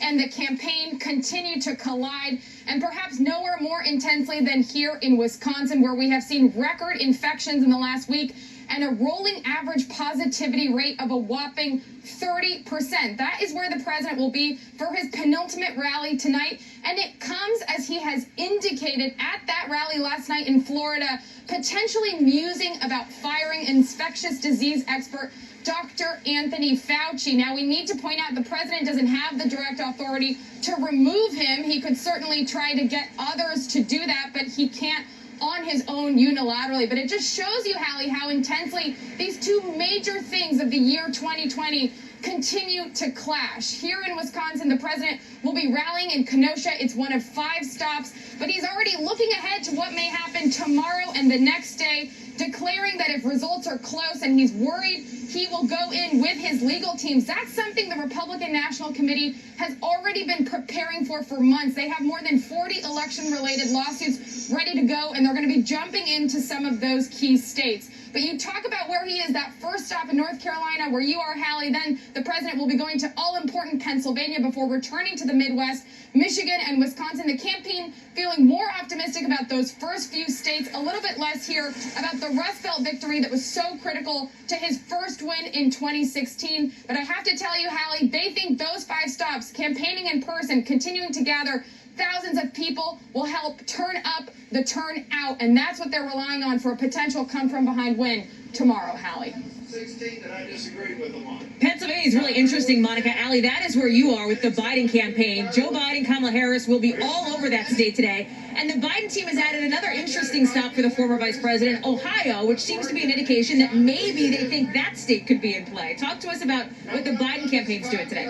and the campaign continue to collide, and perhaps nowhere more intensely than here in Wisconsin, where we have seen record infections in the last week and a rolling average positivity rate of a whopping 30%. That is where the president will be for his penultimate rally tonight, and it comes as he has indicated at that rally last night in Florida, potentially musing about firing infectious disease expert Dr. Anthony Fauci. Now, we need to point out the president doesn't have the direct authority to remove him. He could certainly try to get others to do that, but he can't on his own unilaterally. But it just shows you, Hallie, how intensely these two major things of the year 2020 continue to clash. Here in Wisconsin, the president will be rallying in Kenosha. It's one of 5 stops, but he's already looking ahead to what may happen tomorrow and the next day, declaring that if results are close and he's worried, he will go in with his legal teams. That's something the Republican National Committee has already been preparing for months. They have more than 40 election-related lawsuits ready to go, and they're going to be jumping into some of those key states. But you talk about where he is, that first stop in North Carolina, where you are, Hallie. Then the president will be going to all-important Pennsylvania before returning to the Midwest, Michigan, and Wisconsin. The campaign feeling more optimistic about those first few states, a little bit less here about the Rust Belt victory that was so critical to his first win in 2016. But I have to tell you, Hallie, they think those 5 stops, campaigning in person, continuing to gather thousands of people, will help turn up the turnout, and that's what they're relying on for a potential come-from-behind win tomorrow, Hallie. 16 that I disagreed with them on. Pennsylvania is really interesting, Monica. Allie, that is where you are with the Biden campaign. Joe Biden, Kamala Harris will be all over that state today. And the Biden team has added another interesting stop for the former vice president, Ohio, which seems to be an indication that maybe they think that state could be in play. Talk to us about what the Biden campaign's doing today.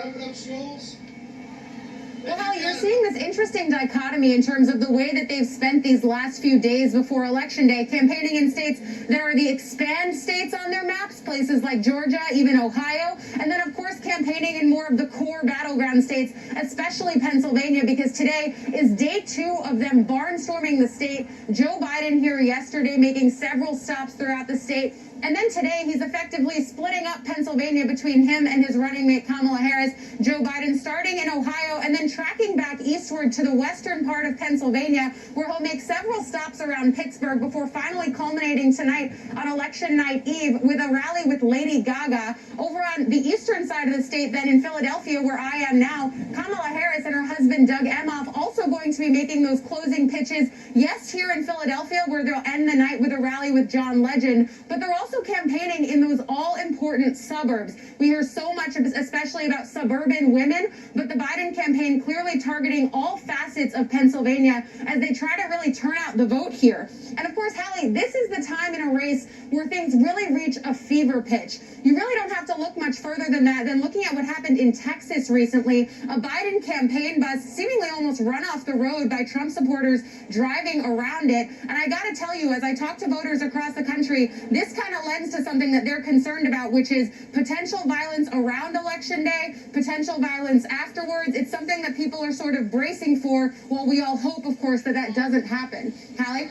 Well, Hallie, you're seeing this interesting dichotomy in terms of the way that they've spent these last few days before Election Day, campaigning in states that are the expand states on their maps, places like Georgia, even Ohio, and then, of course, campaigning in more of the core battleground states, especially Pennsylvania, because today is day 2 of them barnstorming the state. Joe Biden here yesterday making several stops throughout the state. And then today, he's effectively splitting up Pennsylvania between him and his running mate, Kamala Harris. Joe Biden starting in Ohio and then tracking back eastward to the western part of Pennsylvania, where he'll make several stops around Pittsburgh before finally culminating tonight on election night eve with a rally with Lady Gaga. Over on the eastern side of the state, then in Philadelphia, where I am now, Kamala Harris and her husband, Doug Emhoff, also going to be making those closing pitches. Yes, here in Philadelphia, where they'll end the night with a rally with John Legend, but they're also campaigning in those all-important suburbs. We hear so much, especially about suburban women, but the Biden campaign clearly targeting all facets of Pennsylvania as they try to really turn out the vote here. And of course, Hallie, this is the time in a race where things really reach a fever pitch. You really don't have to look much further than that, than looking at what happened in Texas recently. A Biden campaign bus seemingly almost run off the road by Trump supporters driving around it. And I got to tell you, as I talk to voters across the country, this kind of lends to something that they're concerned about, which is potential violence around Election Day, potential violence afterwards. It's something that people are sort of bracing for, while we all hope, of course, that that doesn't happen. Hallie?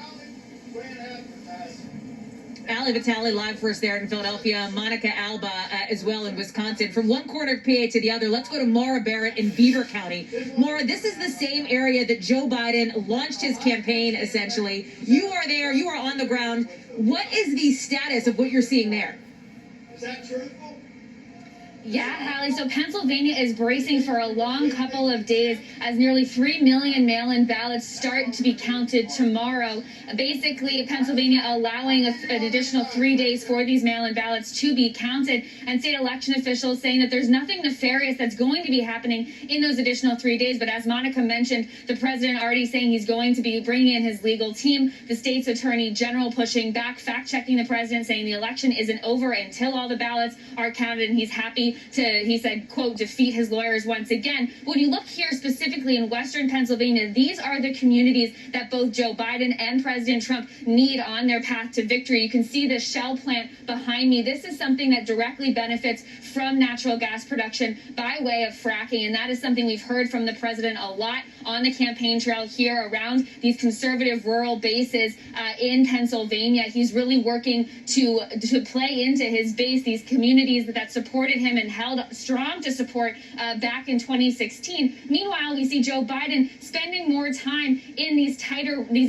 Allie Vitale live for us there in Philadelphia. Monica Alba as well in Wisconsin. From one corner of PA to the other, let's go to Maura Barrett in Beaver County. Maura, this is the same area that Joe Biden launched his campaign, essentially. You are there. You are on the ground. What is the status of what you're seeing there? Is that truthful? Yeah, Hallie. So Pennsylvania is bracing for a long couple of days as nearly 3 million mail-in ballots start to be counted tomorrow. Basically, Pennsylvania allowing an additional 3 days for these mail-in ballots to be counted, and state election officials saying that there's nothing nefarious that's going to be happening in those additional 3 days. But as Monica mentioned, the president already saying he's going to be bringing in his legal team, the state's attorney general pushing back, fact-checking the president, saying the election isn't over until all the ballots are counted, and he's happy to, he said, quote, defeat his lawyers once again. When you look here specifically in Western Pennsylvania, these are the communities that both Joe Biden and President Trump need on their path to victory. You can see the Shell plant behind me. This is something that directly benefits from natural gas production by way of fracking, and that is something we've heard from the president a lot on the campaign trail here around these conservative rural bases in Pennsylvania. He's really working to play into his base, these communities that supported him and held strong to support back in 2016. Meanwhile, we see Joe Biden spending more time in these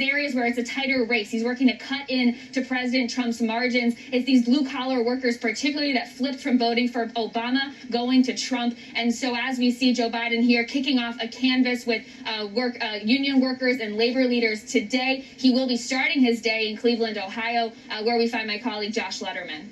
areas where it's a tighter race. He's working to cut in to President Trump's margins. It's these blue-collar workers, particularly, that flipped from voting for Obama going to Trump. And so as we see Joe Biden here kicking off a canvass with union workers and labor leaders today, he will be starting his day in Cleveland, Ohio, where we find my colleague Josh Letterman.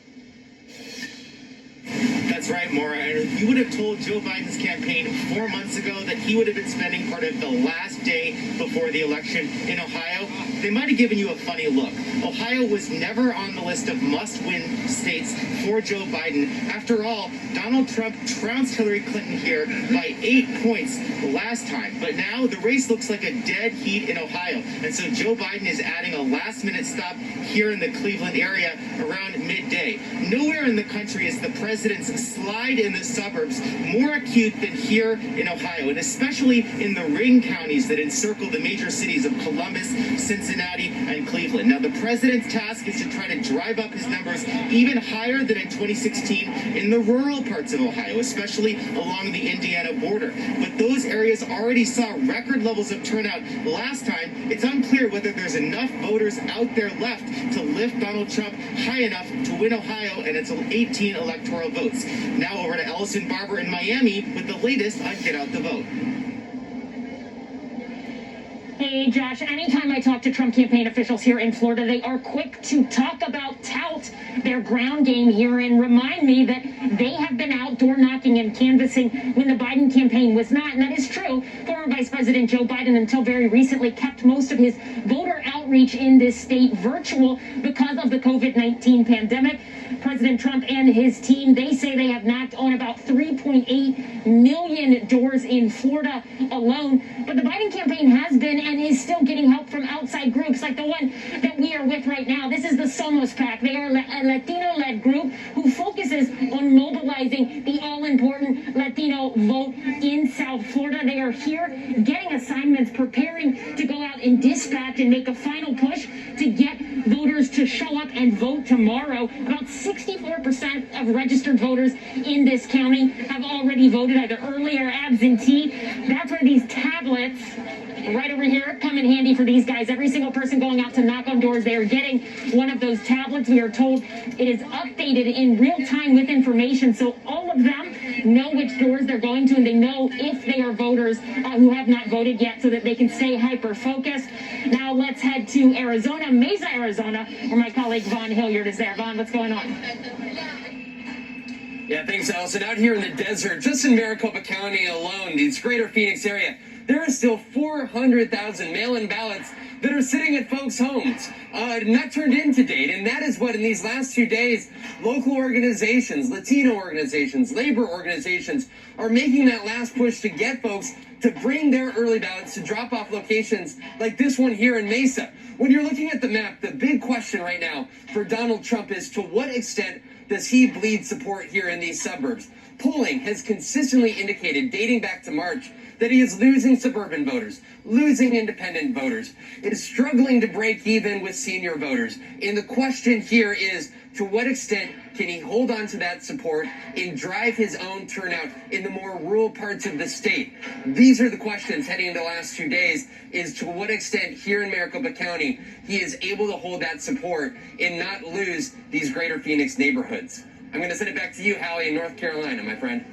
That's right, Maura. And you would have told Joe Biden's campaign 4 months ago that he would have been spending part of the last day before the election in Ohio, they might have given you a funny look. Ohio was never on the list of must-win states for Joe Biden. After all, Donald Trump trounced Hillary Clinton here by 8 points last time. But now the race looks like a dead heat in Ohio. And so Joe Biden is adding a last-minute stop here in the Cleveland area around midday. Nowhere in the country is the president's slide in the suburbs more acute than here in Ohio, and especially in the ring counties that encircle the major cities of Columbus, Cincinnati, and Cleveland. Now, the president's task is to try to drive up his numbers even higher than in 2016 in the rural parts of Ohio, especially along the Indiana border. But those areas already saw record levels of turnout last time. It's unclear whether there's enough voters out there left to lift Donald Trump high enough to win Ohio and its 18 electoral votes. Now over to Ellison Barber in Miami with the latest on Get Out the Vote. Hey, Josh, anytime I talk to Trump campaign officials here in Florida, they are quick to talk about, tout their ground game here and remind me that they have been out door knocking and canvassing when the Biden campaign was not. And that is true. Former Vice President Joe Biden, until very recently, kept most of his voter outreach in this state virtual because of the COVID-19 pandemic. President Trump and his team, they say they have knocked on about 3.8 million doors in Florida alone. But the Biden campaign has been and is still getting help from outside groups like the one that we are with right now. This is the Somos PAC. They are a Latino-led group who focuses on mobilizing the all-important Latino vote in South Florida. They are here getting assignments, preparing to go out and dispatch and make a final push to get voters to show up and vote tomorrow. About 64% of registered voters in this county have already voted, either early or absentee. That's where these tablets right over here come in handy for these guys. Every single person going out to knock on doors, they are getting one of those tablets. We are told it is updated in real time with information, so all of them know which doors they're going to, and they know if they are voters who have not voted yet, so that they can stay hyper-focused. Now let's head to Arizona, Mesa, Arizona, where my colleague Vaughn Hilliard is there. Vaughn, what's going on? Yeah, thanks, Allison. Out here in the desert, just in Maricopa County alone, the greater Phoenix area, there are still 400,000 mail-in ballots that are sitting at folks' homes, not turned in to date. And that is what, in these last 2 days, local organizations, Latino organizations, labor organizations are making that last push to get folks to bring their early ballots to drop-off locations like this one here in Mesa. When you're looking at the map, the big question right now for Donald Trump is, to what extent does he bleed support here in these suburbs? Polling has consistently indicated, dating back to March, that he is losing suburban voters, losing independent voters. It is struggling to break even with senior voters. And the question here is, to what extent can he hold on to that support and drive his own turnout in the more rural parts of the state? These are the questions heading into the last 2 days, is to what extent here in Maricopa County he is able to hold that support and not lose these greater Phoenix neighborhoods. I'm going to send it back to you, Hallie, in North Carolina, my friend.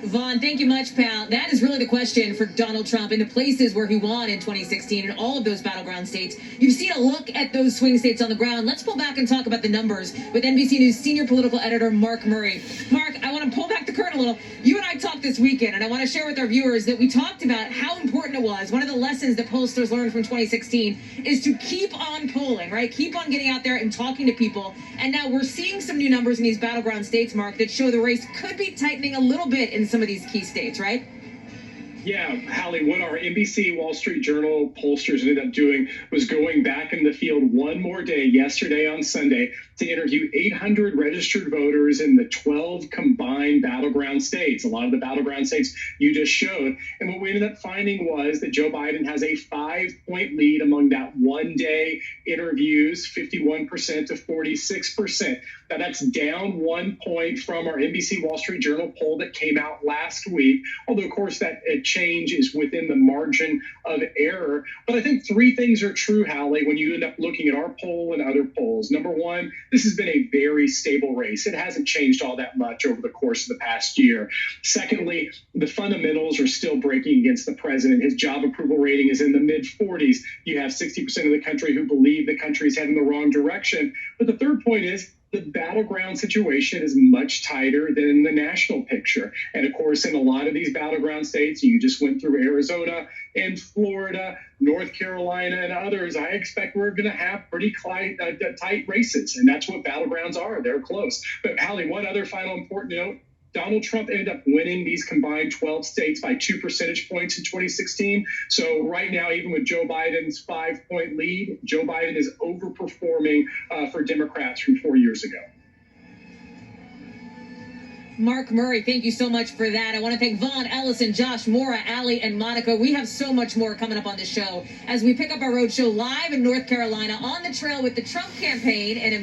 Vaughn, thank you much, pal. That is really the question for Donald Trump in the places where he won in 2016 in all of those battleground states. You've seen a look at those swing states on the ground. Let's pull back and talk about the numbers with NBC News senior political editor Mark Murray. Mark, I want to pull back the curtain a little. You and I talked this weekend, and I want to share with our viewers that we talked about how important it was. One of the lessons that pollsters learned from 2016 is to keep on polling, right? Keep on getting out there and talking to people. And now we're seeing some new numbers in these battleground states, Mark, that show the race could be tightening a little bit in some of these key states, right? Yeah, Hallie, what our NBC Wall Street Journal pollsters ended up doing was going back in the field one more day, yesterday on Sunday, to interview 800 registered voters in the 12 combined battleground states, a lot of the battleground states you just showed. And what we ended up finding was that Joe Biden has a 5-point lead among that one-day interviews, 51% to 46%. Now, that's down 1 point from our NBC Wall Street Journal poll that came out last week, although, of course, that change is within the margin of error. But I think three things are true, Hallie, when you end up looking at our poll and other polls. Number one, this has been a very stable race. It hasn't changed all that much over the course of the past year. Secondly, the fundamentals are still breaking against the president. His job approval rating is in the mid-40s. You have 60% of the country who believe the country is heading the wrong direction. But the third point is, the battleground situation is much tighter than the national picture. And of course, in a lot of these battleground states, you just went through Arizona and Florida, North Carolina, and others. I expect we're going to have pretty tight races. And that's what battlegrounds are. They're close. But Hallie, one other final important note. Donald Trump ended up winning these combined 12 states by 2 percentage points in 2016. So right now, even with Joe Biden's 5-point lead, Joe Biden is overperforming for Democrats from 4 years ago. Mark Murray, thank you so much for that. I want to thank Vaughn, Ellison, Josh, Maura, Allie, and Monica. We have so much more coming up on the show as we pick up our roadshow live in North Carolina on the trail with the Trump campaign and